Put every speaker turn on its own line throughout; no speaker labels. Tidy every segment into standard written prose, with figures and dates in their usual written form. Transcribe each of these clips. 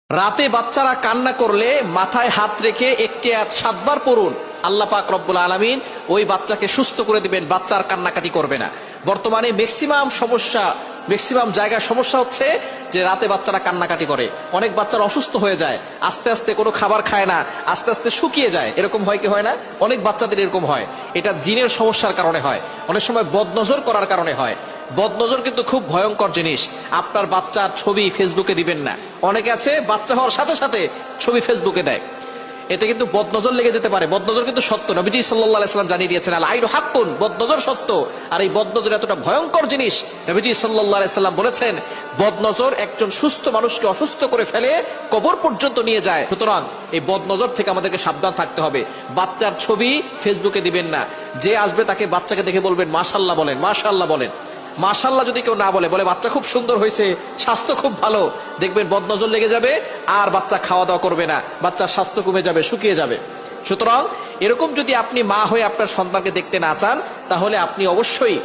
রাতে বাচ্চারা কান্না করলে মাথায় হাত রেখে একটি আয়াত 7 বার পড়ুন। আল্লাহ পাক রব্বুল আলামিন ওই বাচ্চাকে সুস্থ করে দিবেন, বাচ্চার কান্নাকাটি করবে না। বর্তমানে ম্যাক্সিমাম জায়গায় সমস্যা হচ্ছে যে রাতে বাচ্চারা কান্নাকাটি করে, অনেক বাচ্চারা অসুস্থ হয়ে যায়, আস্তে আস্তে কোনো খাবার খায় না, আস্তে আস্তে শুকিয়ে যায়। এরকম হয় কি হয় না? অনেক বাচ্চাদের এরকম হয়। এটা জিনের সমস্যার কারণে হয়, অনেক সময় বদনজর করার কারণে হয়। বদনজর কিন্তু খুব ভয়ঙ্কর জিনিস। আপনার বাচ্চার ছবি ফেসবুকে দিবেন না। অনেকে আছে বাচ্চা হওয়ার সাথে সাথে ছবি ফেসবুকে দেয়, এতে কিন্তু বদনজর লেগে যেতে পারে। বদনজর কিন্তু সত্য, নবীজি সাল্লাল্লাহু আলাইহি ওয়াসাল্লাম জানিয়ে দিয়েছেন আল আইনু হাক্কুন, বদনজর সত্য। আর এই বদনজর এতটা ভয়ঙ্কর জিনিস, নবীজি সাল্লাল্লাহু আলাইহি ওয়াসাল্লাম বলেছেন বদনজর একজন সুস্থ মানুষকে অসুস্থ করে ফেলে, কবর পর্যন্ত নিয়ে যায়। সুতরাং এই বদনজর থেকে আমাদেরকে সাবধান থাকতে হবে। বাচ্চার ছবি ফেসবুকে দিবেন না। যে আসবে তাকে বাচ্চাকে দেখে বলবেন মাশাআল্লাহ বলেন, মাশাআল্লাহ বলেন। মাশাআল্লাহ যদি কেউ না বলে, বলে বাচ্চা খুব সুন্দর হয়েছে, স্বাস্থ্য খুব ভালো, দেখবেন বদনজর লেগে যাবে, আর বাচ্চা খাওয়া দাওয়া করবে না, বাচ্চার স্বাস্থ্য কমে যাবে, শুকিয়ে যাবে। সুতরাং এরকম যদি আপনি মা হয়ে আপনার সন্তানকে দেখতে না চান, তাহলে আপনি অবশ্যই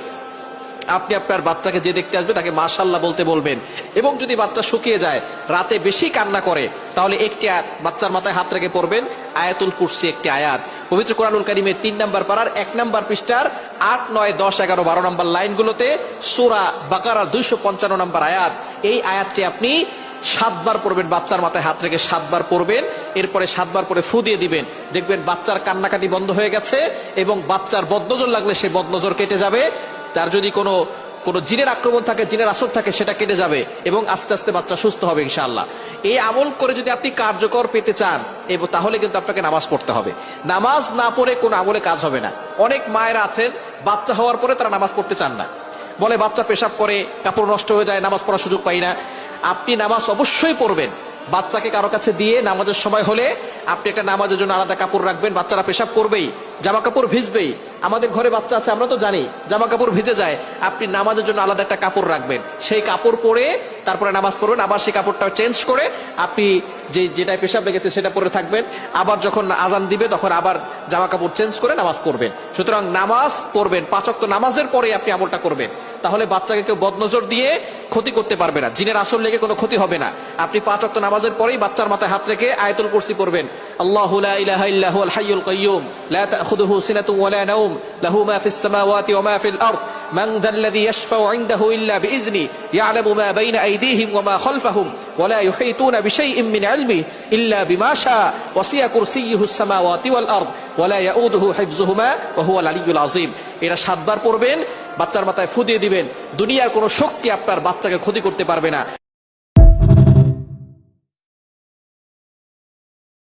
আপনার বাচ্চাকে যে দেখতে আসবে তাকে মাশাআল্লাহ বলতে বলবেন। এবং যদি বাচ্চা শুকিয়ে যায়, রাতে বেশি কান্না করে, তাহলে একটি আয়াত বাচ্চার মাথায় হাত রেখে পড়বেন, আয়াতুল কুরসি একটি আয়াত। পবিত্র কোরআনুল কারীমের 3 নম্বর পারার 1 নম্বর পৃষ্ঠার 8, 9, 10, 11, 12 নম্বর লাইনগুলোতে সূরা বাকারার 255 নম্বর আয়াত, এই আয়াতটি আপনি 7 বার পড়বেন। বাচ্চার মাথায় হাত রেখে 7 বার পড়বেন, এরপরে 7 বার পরে ফু দিয়ে দিবেন। দেখবেন বাচ্চার কান্নাকাটি বন্ধ হয়ে গেছে, এবং বাচ্চার বদনজর লাগলে সেই বদনজর কেটে যাবে। তার যদি কোনো জিনের আক্রমণ থাকে, জিনের আসর থাকে, সেটা কেটে যাবে, এবং আস্তে আস্তে বাচ্চা সুস্থ হবে ইনশাআল্লাহ। এই আমল করে যদি আপনি কার্যকর পেতে চান, তাহলে কিন্তু আপনাকে নামাজ পড়তে হবে। নামাজ না পড়ে কোন আমলে কাজ হবে না। অনেক মায়েরা আছেন বাচ্চা হওয়ার পরে তারা নামাজ পড়তে চান না, বলে বাচ্চা পেশাব করে, কাপড় নষ্ট হয়ে যায়, নামাজ পড়ার সুযোগ পাই না। আপনি নামাজ অবশ্যই পড়বেন। বাচ্চাকে কারো কাছে দিয়ে নামাজের সময় হলে আপনি একটা নামাজের জন্য আলাদা কাপড় রাখবেন। বাচ্চারা পেশাব করবেই, জামা কাপড় ভিজবেই। আমাদের ঘরে বাচ্চা আছে, আমরা তো জানি জামা কাপড় ভিজে যায়। আপনি নামাজের জন্য আলাদা একটা কাপড় রাখবেন, সেই কাপড় পরে তারপরে নামাজ পড়বেন। আবার সেই কাপড়টা চেঞ্জ করে আপনি যেটাই পেশাব লেগেছে সেটা পরে থাকবেন। আবার যখন আজান দিবে তখন আবার জামা কাপড় চেঞ্জ করে নামাজ পড়বেন। সুতরাং নামাজ পড়বেন, 5 ওয়াক্ত নামাজের পরে আপনি আমলটা করবেন। তাহলে বাচ্চাকে কেউ বদনজর দিয়ে ক্ষতি করতে পারবে না, জিনের আসর লেগে কোনো ক্ষতি হবে না। আপনি 5 ওয়াক্ত নামাজের পরেই বাচ্চার মাথায় হাত রেখে আয়াতুল কুরসি পড়বেন। আল্লাহু লা ইলাহা ইল্লা হুয়াল হাইয়ুল কাইয়্যুম লা তাখুযুহু সিনাতুন ওয়া লা নাওম লাহু মা ফিস সামাওয়াতি ওয়া মা ফিল আরদ মান যাল্লাযী ইয়াশফাউ ইনদাহু ইল্লা বিইজনি ইয়ালামু মা বাইনা আইদিহিম ওয়া মা খালফাহুম ওয়া লা ইউহীতুনা বিশাইইন মিন ইলমিহি ইল্লা বিমা শাআ ওয়াসি'a কুরসিয়্যুহুস সামাওয়াতি ওয়াল আরদ ওয়া লা ইয়াউদুহু হিফযুহুমা ওয়া হুয়াল আলিয়্যুল আযীম। এরা 7 বার পড়বেন, বাচ্চার মাথায় ফু দিয়ে দিবেন। দুনিয়ার কোনো শক্তি আপনার বাচ্চাকে ক্ষতি করতে পারবে না।